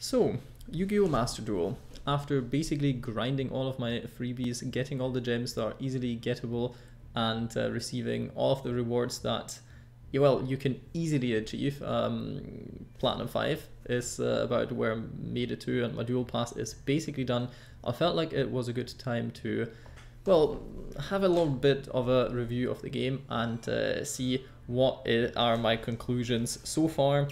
So, Yu-Gi-Oh! Master Duel. After basically grinding all of my freebies, getting all the gems that are easily gettable, and receiving all of the rewards that, well, you can easily achieve. Platinum 5 is about where I made it to, and my Duel Pass is basically done. I felt like it was a good time to, well, have a little bit of a review of the game and see what are my conclusions so far.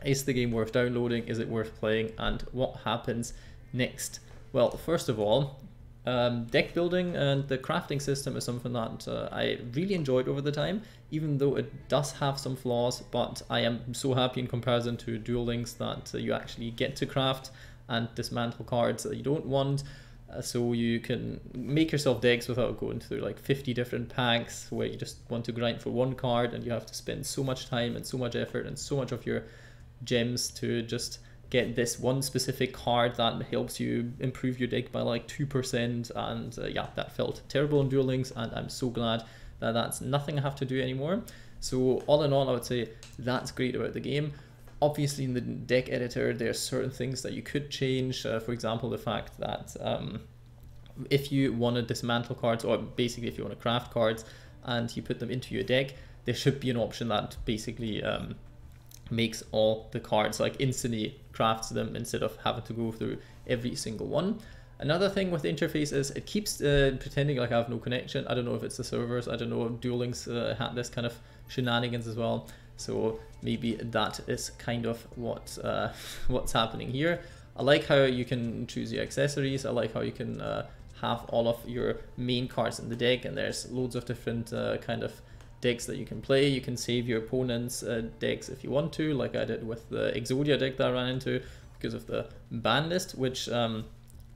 Is the game worth downloading? Is it worth playing? And what happens next? Well, first of all, deck building and the crafting system is something that I really enjoyed over the time, even though it does have some flaws, but I am so happy in comparison to Duel Links that you actually get to craft and dismantle cards that you don't want. So you can make yourself decks without going through like 50 different packs where you just want to grind for one card and you have to spend so much time and so much effort and so much of your gems to just get this one specific card that helps you improve your deck by like 2%, and yeah, that felt terrible in Duel Links, and I'm so glad that that's nothing I have to do anymore. So all in all, I would say that's great about the game. Obviously in the deck editor there's certain things that you could change, for example the fact that if you want to dismantle cards, or basically if you want to craft cards and you put them into your deck, there should be an option that basically makes all the cards like instantly crafts them instead of having to go through every single one. Another thing with the interface is it keeps pretending like I have no connection. I don't know if it's the servers, I don't know if Duel Links had this kind of shenanigans as well, so maybe that is kind of what what's happening here. I like how you can choose your accessories. I like how you can have all of your main cards in the deck, and there's loads of different kind of decks that you can play. You can save your opponent's decks if you want to, like I did with the Exodia deck that I ran into because of the ban list, which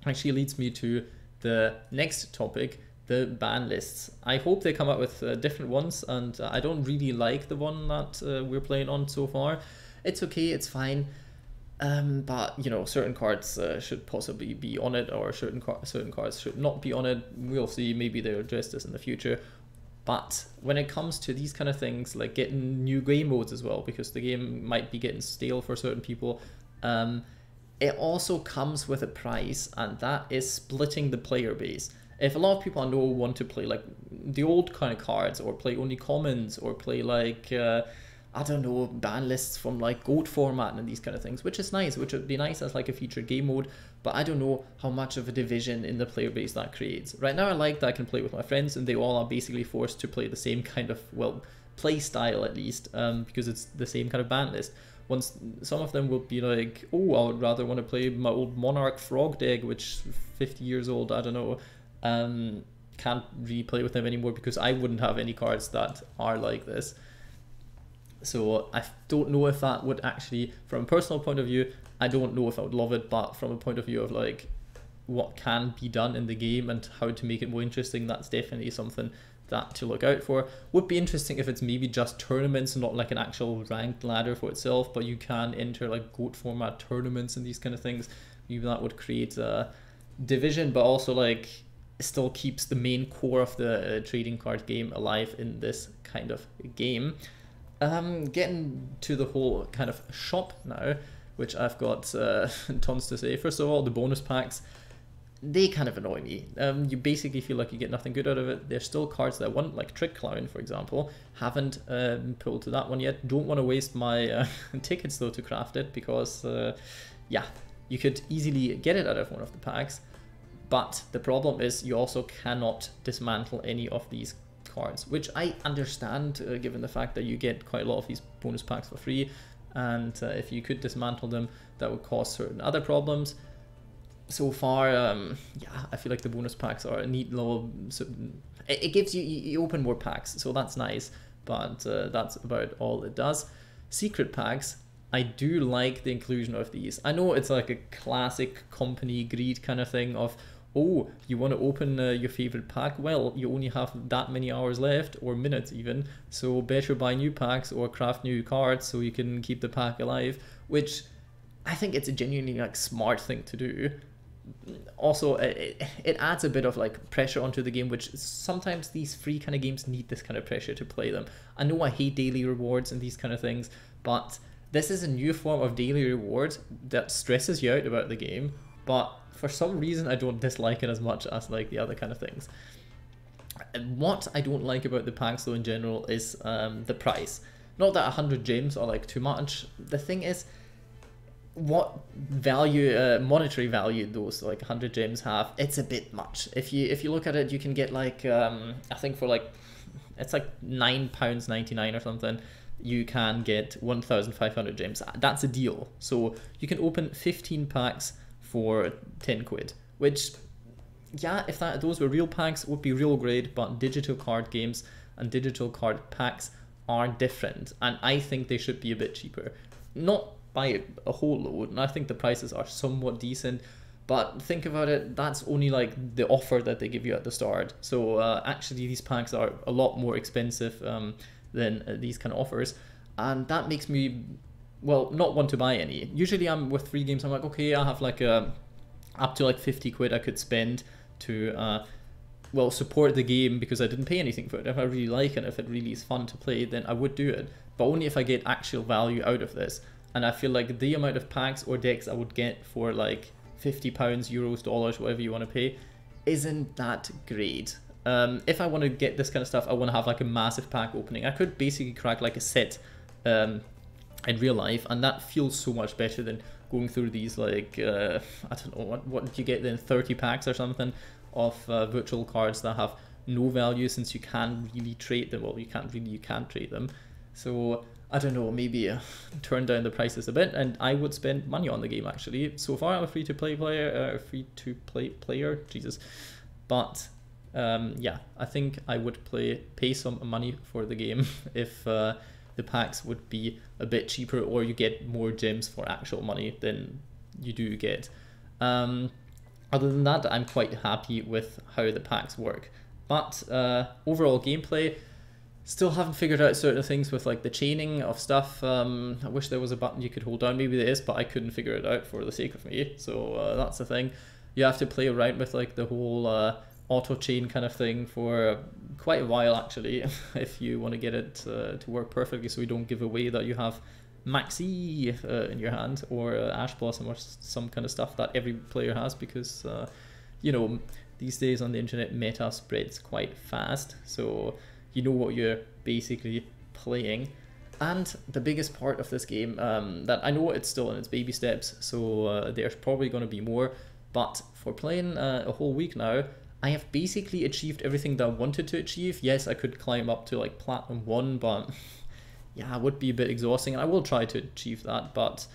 actually leads me to the next topic, the ban lists. I hope they come up with different ones, and I don't really like the one that we're playing on so far. It's okay, it's fine, but you know, certain cards should possibly be on it, or certain cards should not be on it. We'll see, maybe they'll address this in the future. But when it comes to these kind of things, like getting new game modes as well, because the game might be getting stale for certain people, it also comes with a price, and that is splitting the player base. If a lot of people I know want to play like the old kind of cards, or play only commons, or play like, I don't know, ban lists from like GOAT format and these kind of things, which is nice, which would be nice as like a featured game mode, but I don't know how much of a division in the player base that creates. Right now I like that I can play with my friends and they all are basically forced to play the same kind of, well, play style at least, because it's the same kind of ban list. Once some of them will be like, oh, I would rather want to play my old Monarch Frog deck, which 50 years old, I don't know, can't really play with them anymore because I wouldn't have any cards that are like this. So I don't know if that would actually, from a personal point of view, I don't know if I would love it, but from a point of view of like what can be done in the game and how to make it more interesting, that's definitely something that to look out for. Would be interesting if it's maybe just tournaments, not like an actual ranked ladder for itself, but you can enter like GOAT format tournaments and these kind of things. Maybe that would create a division, but also like still keeps the main core of the trading card game alive in this kind of game. Getting to the whole kind of shop now, which I've got tons to say. First of all, the bonus packs, they kind of annoy me. You basically feel like you get nothing good out of it. There's still cards that I want, like Trick Clown, for example. Haven't pulled to that one yet. Don't want to waste my tickets though to craft it, because yeah, you could easily get it out of one of the packs. But the problem is you also cannot dismantle any of these cards, which I understand given the fact that you get quite a lot of these bonus packs for free, and if you could dismantle them, that would cause certain other problems. So far, yeah, I feel like the bonus packs are a neat little, it gives you open more packs, so that's nice, but that's about all it does. Secret packs, I do like the inclusion of these. I know it's like a classic company greed kind of thing of, oh, you want to open your favorite pack? Well, you only have that many hours left, or minutes even, so better buy new packs or craft new cards so you can keep the pack alive, which I think it's a genuinely like smart thing to do. Also, it adds a bit of like pressure onto the game, which sometimes these free kind of games need this kind of pressure to play them. I know I hate daily rewards and these kind of things, but this is a new form of daily reward that stresses you out about the game, but for some reason I don't dislike it as much as like the other kind of things. And what I don't like about the packs though in general is the price. Not that 100 gems are like too much. The thing is, what value, monetary value those like 100 gems have, it's a bit much. If you look at it, you can get like I think for like, it's like £9.99 or something, you can get 1,500 gems. That's a deal. So you can open 15 packs for 10 quid, which, yeah, if those were real packs, would be real great, but digital card games and digital card packs are different, and I think they should be a bit cheaper. Not by a whole load, and I think the prices are somewhat decent, but think about it, that's only like the offer that they give you at the start. So actually these packs are a lot more expensive than these kind of offers, and that makes me, well, not want to buy any. Usually I'm with free games, I'm like, okay, I have like up to like 50 quid I could spend to well, support the game because I didn't pay anything for it. If I really like it, if it really is fun to play, then I would do it, but only if I get actual value out of this. And I feel like the amount of packs or decks I would get for like £50, euros, dollars, whatever you want to pay, isn't that great. If I want to get this kind of stuff, I want to have like a massive pack opening. I could basically crack like a set in real life, and that feels so much better than going through these like I don't know, what did you get then, 30 packs or something of virtual cards that have no value, since you can't really trade them. Well, you can't trade them. So I don't know, maybe turn down the prices a bit, and I would spend money on the game actually. So far I'm a free-to-play player, Jesus. But yeah, I think I would pay some money for the game if the packs would be a bit cheaper, or you get more gems for actual money than you do get. Other than that, I'm quite happy with how the packs work. But overall gameplay, still haven't figured out certain things with like the chaining of stuff. I wish there was a button you could hold down. Maybe there is, but I couldn't figure it out for the sake of me. So that's the thing. You have to play around with like the whole auto chain kind of thing for quite a while actually, if you want to get it to work perfectly, so you don't give away that you have Maxi in your hand, or Ash Blossom, or some kind of stuff that every player has, because you know, these days on the internet meta spreads quite fast, so you know what you're basically playing. And the biggest part of this game, that I know it's still in its baby steps, so there's probably going to be more, but for playing a whole week now, I have basically achieved everything that I wanted to achieve. Yes, I could climb up to like Platinum 1, but yeah, it would be a bit exhausting, and I will try to achieve that, but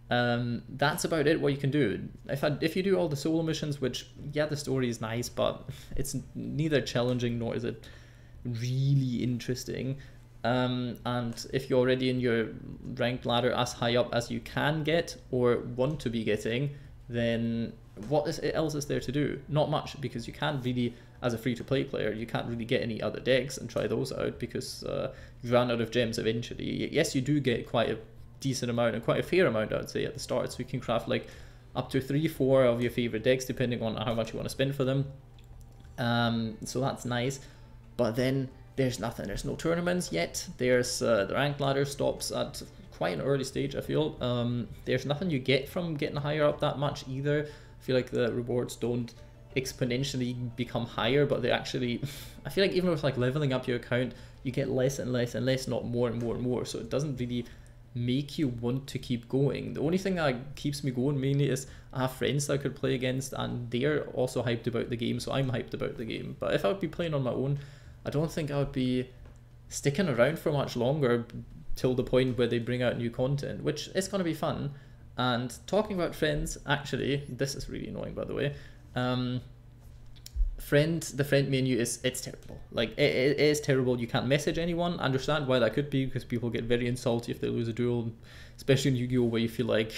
that's about it what you can do. If you do all the solo missions, which, yeah, the story is nice, but it's neither challenging nor is it really interesting. And if you're already in your ranked ladder as high up as you can get or want to be getting, then what else is there to do? Not much, because you can't really, as a free-to-play player, you can't really get any other decks and try those out, because you run out of gems eventually. Yes, you do get quite a decent amount, and quite a fair amount, I would say, at the start, so you can craft like up to 3-4 of your favorite decks depending on how much you want to spend for them. So that's nice, but then there's nothing. There's no tournaments yet. There's the ranked ladder stops at quite an early stage, I feel. There's nothing you get from getting higher up that much either. I feel like the rewards don't exponentially become higher, but they actually, I feel like even with like leveling up your account, you get less and less and less, not more and more and more, so it doesn't really make you want to keep going. The only thing that keeps me going mainly is I have friends that I could play against, and they're also hyped about the game, so I'm hyped about the game. But if I would be playing on my own, I don't think I would be sticking around for much longer till the point where they bring out new content, which is going to be fun. And talking about friends, actually, this is really annoying, by the way. The friend menu it's terrible. Like it is terrible. You can't message anyone. I understand why that could be, because people get very insulty if they lose a duel, especially in Yu-Gi-Oh, where you feel like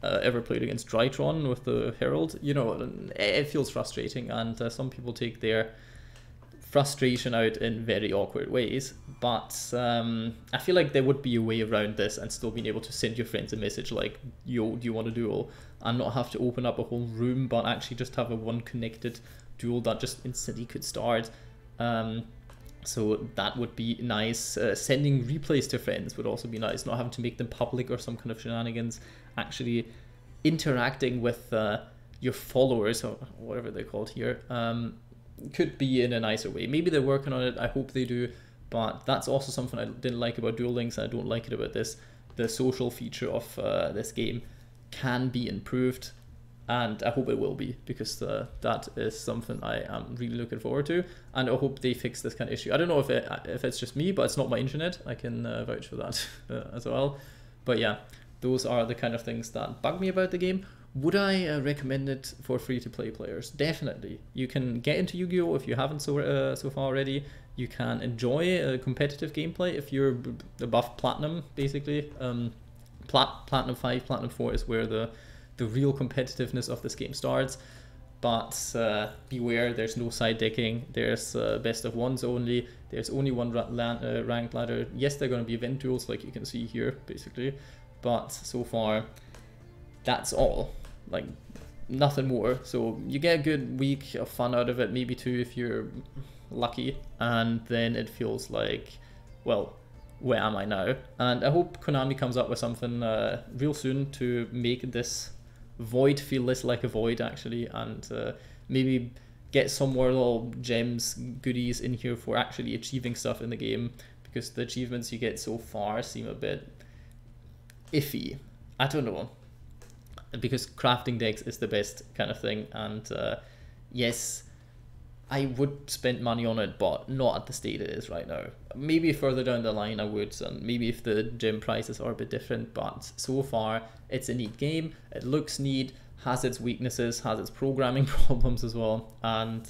ever played against Drytron with the Herald. You know, it feels frustrating, and some people take their frustration out in very awkward ways, but I feel like there would be a way around this and still being able to send your friends a message like, yo, do you want a duel, and not have to open up a whole room, but actually just have a one connected duel that just instantly could start. So that would be nice. Sending replays to friends would also be nice, not having to make them public or some kind of shenanigans. Actually interacting with your followers, or whatever they're called here, could be in a nicer way. Maybe they're working on it, I hope they do, but that's also something I didn't like about Duel Links, and I don't like it about this. The social feature of this game can be improved, and I hope it will be, because that is something I am really looking forward to, and I hope they fix this kind of issue. I don't know if it's just me, but it's not my internet. I can vouch for that as well. But yeah, those are the kind of things that bug me about the game. Would I recommend it for free-to-play players? Definitely. You can get into Yu-Gi-Oh! If you haven't so far already. You can enjoy competitive gameplay if you're above Platinum, basically. Platinum 5, Platinum 4 is where the real competitiveness of this game starts. But beware, there's no side decking. There's best of ones only. There's only one ranked ladder. Yes, there are going to be event duels, like you can see here, basically. But so far, that's all. Like, nothing more. So you get a good week of fun out of it, maybe two if you're lucky, and then it feels like, well, where am I now? And I hope Konami comes up with something real soon to make this void feel less like a void, actually, and maybe get some more little gems, goodies in here for actually achieving stuff in the game, because the achievements you get so far seem a bit iffy. I don't know, because crafting decks is the best kind of thing, and yes, I would spend money on it, but not at the state it is right now. Maybe further down the line I would, and maybe if the gem prices are a bit different, but so far it's a neat game. It looks neat, has its weaknesses, has its programming problems as well, and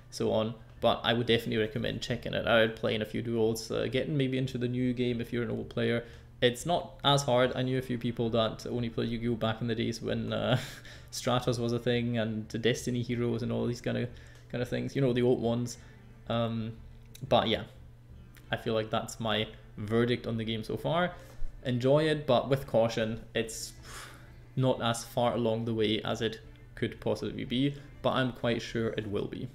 so on. But I would definitely recommend checking it out, playing a few duels, getting maybe into the new game if you're an old player. It's not as hard. I knew a few people that only played Yu-Gi-Oh! Back in the days when Stratos was a thing, and the Destiny Heroes and all these kind of things, you know, the old ones. But yeah, I feel like that's my verdict on the game so far. Enjoy it, but with caution. It's not as far along the way as it could possibly be, but I'm quite sure it will be.